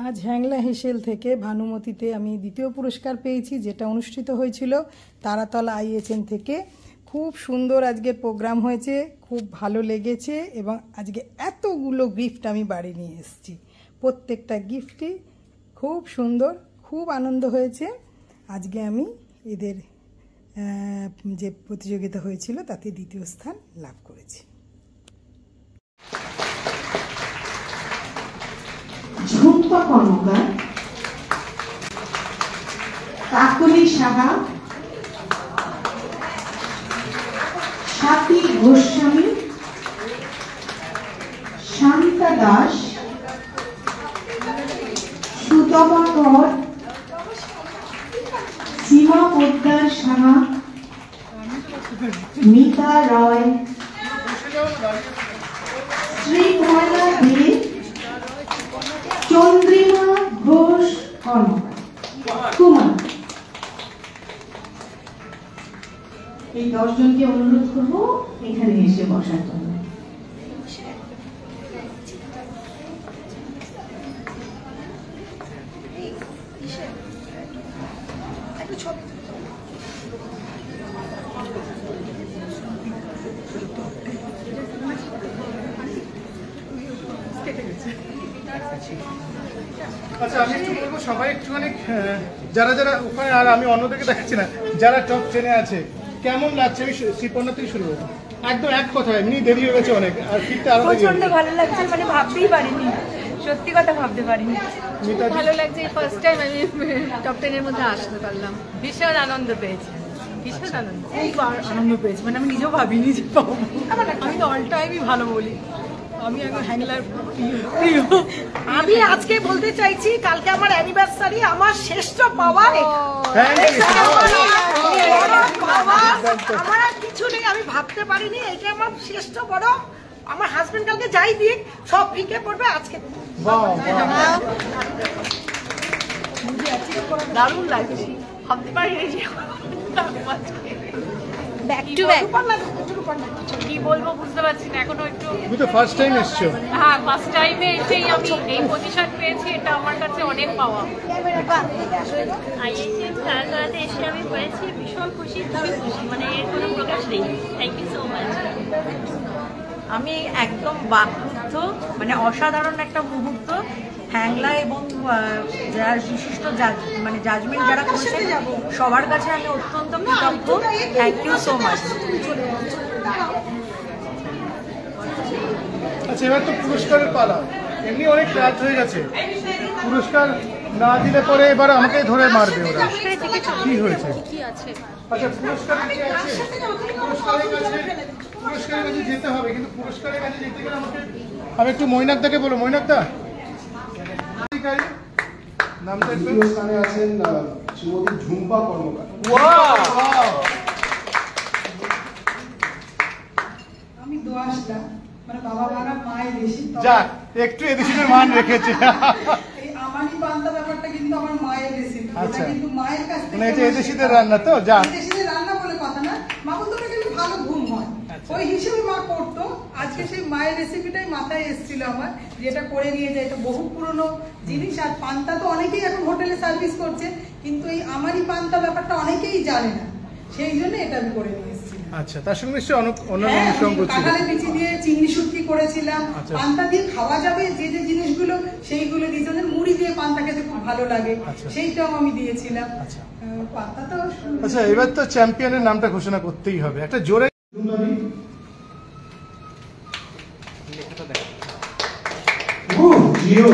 আজ হ্যাংলা হেসেল থেকে ভানুমতিতে আমি দ্বিতীয় পুরস্কার পেয়েছি, যেটা অনুষ্ঠিত হয়েছিল তারাতলা IHN থেকে। খুব সুন্দর আজকের প্রোগ্রাম হয়েছে, খুব ভালো লেগেছে এবং আজকে এতগুলো গিফট আমি বাড়ি নিয়ে এসেছি। প্রত্যেকটা গিফটই খুব সুন্দর, খুব আনন্দ হয়েছে। আজকে আমি এদের যে প্রতিযোগিতা হয়েছিল তাতে দ্বিতীয় স্থান লাভ করেছি। ঝুম্পা কর্মকার, কাকলি সাহা, স্বাতী গোস্বামী, শান্তা দাস, সুতমা কর, সীমা পোদ্দার সাহা, মিতা রয়, শ্রীকমলা দে, চন্দ্রিমা ঘোষ কুমার। এই 10 জনকে অনুরোধ করবো এখানে এসে বসার জন্য। আচ্ছা, আমি একটু বলবো সবাই একটুখানি যারা যারা ওখানে, আর আমি অন্যদিকে দেখাচ্ছি না, যারা টপ 10-এ আছে কেমন লাগছে? আমি শ্রীপর্ণা থেকে শুরু করবো। একদম এক কথায়, এমনি দেরি হয়ে গেছে অনেক, আর ফিরতে আরো প্রচন্ড ভালো লাগছে, মানে ভাবতেই পারিনি, সত্যি কথা ভাবতে পারিনি। ভালো লাগছে, ফার্স্ট টাইম আমি টপ 10 এর মধ্যে আসতে পারলাম। ভীষণ আনন্দ পেয়েছি, ভীষণ আনন্দ, এইবার আনন্দ পেয়েছি, মানে আমি নিজেও ভাবিনি যে পাবো। আমি তো অল টাইমই ভালো বলি, আমি একদম হ্যাংলার প্রিয়। আমি আজকে বলতে চাইছি, কালকে আমার অ্যানিভার্সারি, আমার শ্রেষ্ঠ পাওয়া আমার আর কিছু নেই, আমি ভাবতে পারিনি এটা আমার শ্রেষ্ঠ বড়। আমার হাজবেন্ড কালকে যাই দিক সব ফিকে পড়বে আজকে। দারুণ লাগছে, ভাবতে পারিনি যে ব্যাক টু ব্যাক কি বলবো বুঝতে পারছি না এখনো। একটু তুমি তো ফার্স্ট টাইম এসছো। হ্যাঁ, ফার্স্ট টাইমে এসেই আমি এই পজিশন পেয়েছি, এটা আমার কাছে অনেক পাওয়া। IHN তারাতলাতে এসে আমি পড়েছি, ভীষণ খুশি, খুবই খুশি, মানে এর কোনো প্রকাশ নেই। Thank you so much. আমি একদম বাধ্য, মানে অসাধারণ একটা মুহূর্ত। হ্যাংলা এবং যারা বিশিষ্ট মানে জাজমেন্ট যারা করছে সবার কাছে আমি অত্যন্ত কৃতজ্ঞ। Thank you so much. আচ্ছা, এবার তো পুরস্কারের পালা। এমনি অনেক রাত হয়ে গেছে, পুরস্কার না দিলে পরে এবার আমাকে ধরে মারবে ওরা। কি হয়েছে? আচ্ছা, পুরস্কারের কাছে যেতে হবে, কিন্তু পুরস্কারের কাছে যেতে গেলে আমাকে, আমি একটু মৈনাকদাকে বলো। মৈনাকদা, নামটা একটু। স্থানে আছেন শ্রীমতী ঝুম্পা কর্মকার। আমি দোয়াশটা, মানে বাবা মারা মায়ের বেশি, যাক একটু এদেশের মান রেখেছে। এই আমানি পান্তা ব্যাপারটা কিন্তু আমার মায়ের রেসিপি। আচ্ছা, কিন্তু মায়ের কাছ থেকে, মানে এটা এদেশিদের রান্না তো, যা এদেশিদের রান্না বলে কথা না, মা বলতো কিন্তু ভালো ঘুম হয়, ওই হিসেবে মা করতো। আজকে সেই মায়ের রেসিপিটাই মাথায় এসেছিল আমার, যেটা করে নিয়ে যায়। এটা বহু পুরনো জিনিস, আর পান্তা তো অনেকেই এখন হোটেলে সার্ভিস করছে, কিন্তু এই আমানি পান্তা ব্যাপারটা অনেকেই জানে না, সেই জন্য এটা আমি করে নিয়ে এসেছি। আচ্ছা, তার সঙ্গে নিশ্চয়ই অন্যান্য অনুষঙ্গ ছিল। কাঁঠালে বিচি দিয়ে চিংড়ি শুটকি করেছিলাম। পান্তা দিয়ে খাওয়া যাবে যে যে জিনিসগুলো, সেইগুলো দিয়েছিলাম। মুড়ি দিয়ে পান্তা খেতে খুব ভালো লাগে, সেইটাও আমি দিয়েছিলাম। পান্তা তো। আচ্ছা, এবার তো চ্যাম্পিয়নের নামটা ঘোষণা করতেই হবে, একটা জোরে। জিও